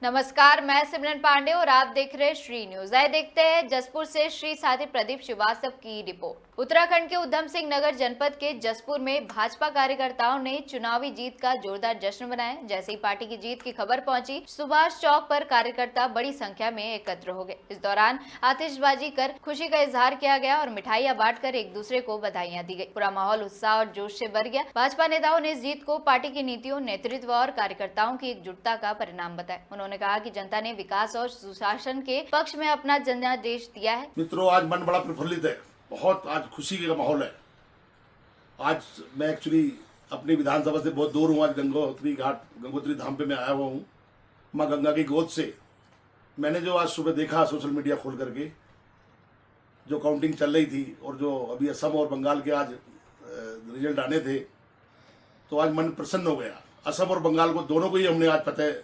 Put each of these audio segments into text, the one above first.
नमस्कार, मैं सिमरन पांडे और आप देख रहे हैं श्री न्यूज। आइए देखते हैं जसपुर से श्री साथी प्रदीप श्रीवास्तव की रिपोर्ट। उत्तराखंड के उधम सिंह नगर जनपद के जसपुर में भाजपा कार्यकर्ताओं ने चुनावी जीत का जोरदार जश्न मनाया। जैसे ही पार्टी की जीत की खबर पहुंची, सुभाष चौक पर कार्यकर्ता बड़ी संख्या में एकत्र हो गए। इस दौरान आतिशबाजी कर खुशी का इजहार किया गया और मिठाइयां बांटकर एक दूसरे को बधाइयां दी गई। पूरा माहौल उत्साह और जोश से भर गया। भाजपा नेताओं ने इस जीत को पार्टी की नीतियों, नेतृत्व और कार्यकर्ताओं की एकजुटता का परिणाम बताया। उन्होंने कहा कि जनता ने विकास और सुशासन के पक्ष में अपना जनादेश दिया है। मित्रों, आज मन बड़ा प्रफुल्लित है, बहुत आज खुशी का माहौल है। आज मैं एक्चुअली अपनी विधानसभा से बहुत दूर हूँ। आज गंगोत्री घाट, गंगोत्री धाम पे मैं आया हुआ हूँ, माँ गंगा की गोद से। मैंने जो आज सुबह देखा सोशल मीडिया खोल करके, जो काउंटिंग चल रही थी और जो अभी असम और बंगाल के आज रिजल्ट आने थे, तो आज मन प्रसन्न हो गया। असम और बंगाल को दोनों को ही हमने आज फतेह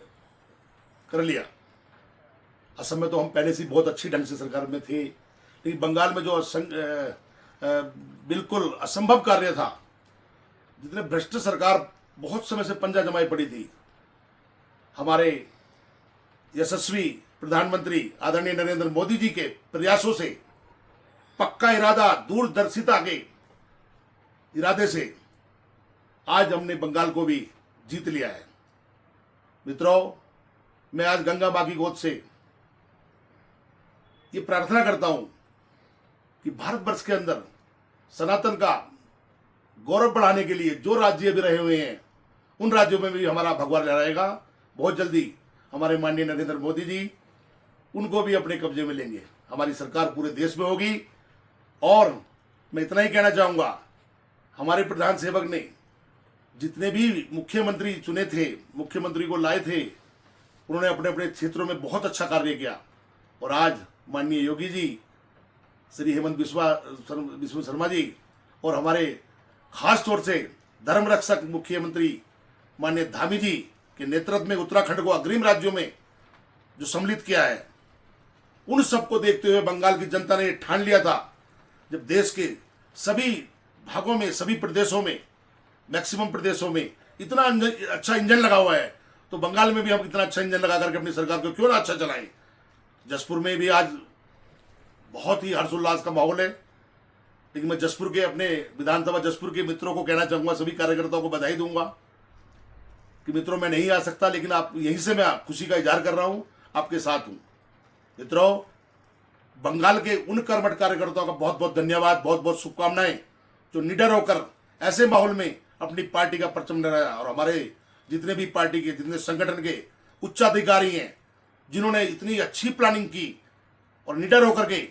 कर लिया। असम में तो हम पहले से बहुत अच्छी ढंग से सरकार में थे, लेकिन बंगाल में जो बिल्कुल असंभव कार्य था, जितने भ्रष्ट सरकार बहुत समय से पंजा जमाई पड़ी थी, हमारे यशस्वी प्रधानमंत्री आदरणीय नरेंद्र मोदी जी के प्रयासों से, पक्का इरादा, दूरदर्शिता के इरादे से आज हमने बंगाल को भी जीत लिया है। मित्रों, मैं आज गंगा माँ की गोद से ये प्रार्थना करता हूं कि भारतवर्ष के अंदर सनातन का गौरव बढ़ाने के लिए जो राज्य भी रहे हुए हैं, उन राज्यों में भी हमारा भगवा लहराएगा। बहुत जल्दी हमारे माननीय नरेंद्र मोदी जी उनको भी अपने कब्जे में लेंगे। हमारी सरकार पूरे देश में होगी। और मैं इतना ही कहना चाहूँगा, हमारे प्रधान सेवक ने जितने भी मुख्यमंत्री चुने थे, मुख्यमंत्री को लाए थे, उन्होंने अपने अपने क्षेत्रों में बहुत अच्छा कार्य किया। और आज माननीय योगी जी, श्री हेमंत बिस्वा शर्मा जी और हमारे खास तौर से धर्म रक्षक मुख्यमंत्री माननीय धामी जी के नेतृत्व में उत्तराखंड को अग्रिम राज्यों में जो सम्मिलित किया है, उन सबको देखते हुए बंगाल की जनता ने ठान लिया था, जब देश के सभी भागों में, सभी प्रदेशों में, मैक्सिमम प्रदेशों में इतना अच्छा इंजन लगा हुआ है, तो बंगाल में भी हम इतना अच्छा इंजन लगा करके अपनी सरकार को क्यों ना अच्छा चलाएं। जसपुर में भी आज बहुत ही हर्षोल्लास का माहौल है। लेकिन मैं जसपुर के, अपने विधानसभा जसपुर के मित्रों को कहना चाहूँगा, सभी कार्यकर्ताओं को बधाई दूंगा कि मित्रों, मैं नहीं आ सकता, लेकिन आप यहीं से मैं खुशी का इजहार कर रहा हूँ, आपके साथ हूँ। मित्रों, बंगाल के उन कर्मठ कार्यकर्ताओं का बहुत बहुत धन्यवाद, बहुत बहुत शुभकामनाएं, जो निडर होकर ऐसे माहौल में अपनी पार्टी का परचम लहराया। और हमारे जितने भी पार्टी के, जितने संगठन के उच्चाधिकारी हैं, जिन्होंने इतनी अच्छी प्लानिंग की और निडर होकर के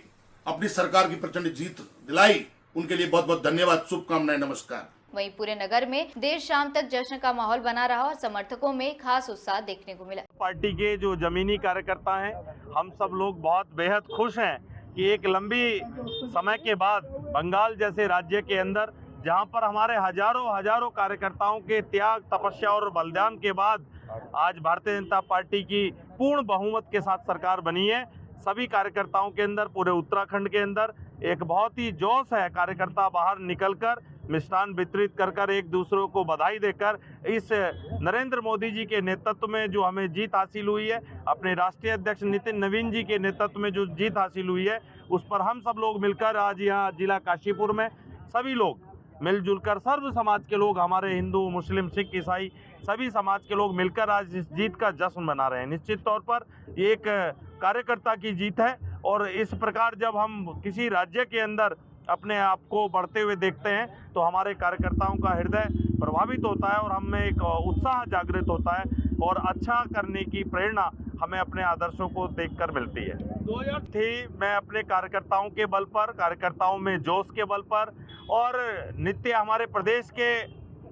अपनी सरकार की प्रचंड जीत दिलाई, उनके लिए बहुत बहुत धन्यवाद, शुभकामनाएं, नमस्कार। वहीं पूरे नगर में देर शाम तक जश्न का माहौल बना रहा और समर्थकों में खास उत्साह देखने को मिला। पार्टी के जो जमीनी कार्यकर्ता हैं, हम सब लोग बहुत बेहद खुश हैं कि एक लंबी समय के बाद बंगाल जैसे राज्य के अंदर, जहां पर हमारे हजारों कार्यकर्ताओं के त्याग, तपस्या और बलिदान के बाद आज भारतीय जनता पार्टी की पूर्ण बहुमत के साथ सरकार बनी है। सभी कार्यकर्ताओं के अंदर, पूरे उत्तराखंड के अंदर एक बहुत ही जोश है। कार्यकर्ता बाहर निकलकर मिष्ठान वितरित कर एक दूसरे को बधाई देकर इस नरेंद्र मोदी जी के नेतृत्व में जो हमें जीत हासिल हुई है, अपने राष्ट्रीय अध्यक्ष नितिन नवीन जी के नेतृत्व में जो जीत हासिल हुई है, उस पर हम सब लोग मिलकर आज यहाँ जिला काशीपुर में सभी लोग मिलजुल कर, सर्व समाज के लोग, हमारे हिंदू, मुस्लिम, सिख, ईसाई सभी समाज के लोग मिलकर आज इस जीत का जश्न मना रहे हैं। निश्चित तौर पर ये एक कार्यकर्ता की जीत है। और इस प्रकार जब हम किसी राज्य के अंदर अपने आप को बढ़ते हुए देखते हैं, तो हमारे कार्यकर्ताओं का हृदय प्रभावित होता है और हमें एक उत्साह जागृत होता है और अच्छा करने की प्रेरणा हमें अपने आदर्शों को देखकर मिलती है। मैं अपने कार्यकर्ताओं के बल पर, कार्यकर्ताओं में जोश के बल पर, और नित्य हमारे प्रदेश के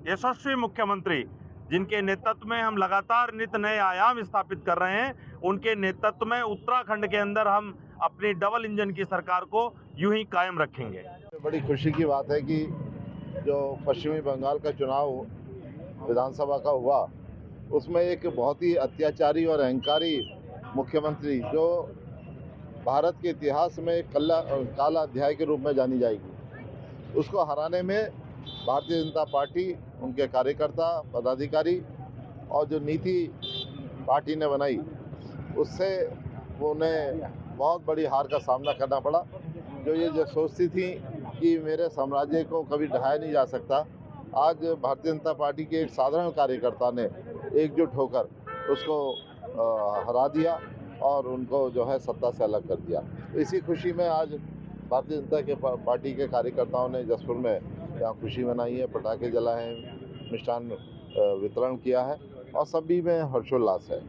यशस्वी मुख्यमंत्री, जिनके नेतृत्व में हम लगातार नित्य नए आयाम स्थापित कर रहे हैं, उनके नेतृत्व में उत्तराखंड के अंदर हम अपनी डबल इंजन की सरकार को यूं ही कायम रखेंगे। बड़ी खुशी की बात है कि जो पश्चिमी बंगाल का चुनाव विधानसभा का हुआ, उसमें एक बहुत ही अत्याचारी और अहंकारी मुख्यमंत्री, जो भारत के इतिहास में काला अध्याय के रूप में जानी जाएगी, उसको हराने में भारतीय जनता पार्टी, उनके कार्यकर्ता, पदाधिकारी और जो नीति पार्टी ने बनाई, उससे उन्हें बहुत बड़ी हार का सामना करना पड़ा। जो सोचती थी कि मेरे साम्राज्य को कभी ढहाया नहीं जा सकता, आज भारतीय जनता पार्टी के एक साधारण कार्यकर्ता ने एकजुट होकर उसको हरा दिया और उनको जो है सत्ता से अलग कर दिया। इसी खुशी में आज भारतीय जनता के पार्टी के कार्यकर्ताओं ने जसपुर में यहाँ खुशी मनाई है, पटाखे जलाए हैं, मिष्ठान वितरण किया है और सभी में हर्षोल्लास है।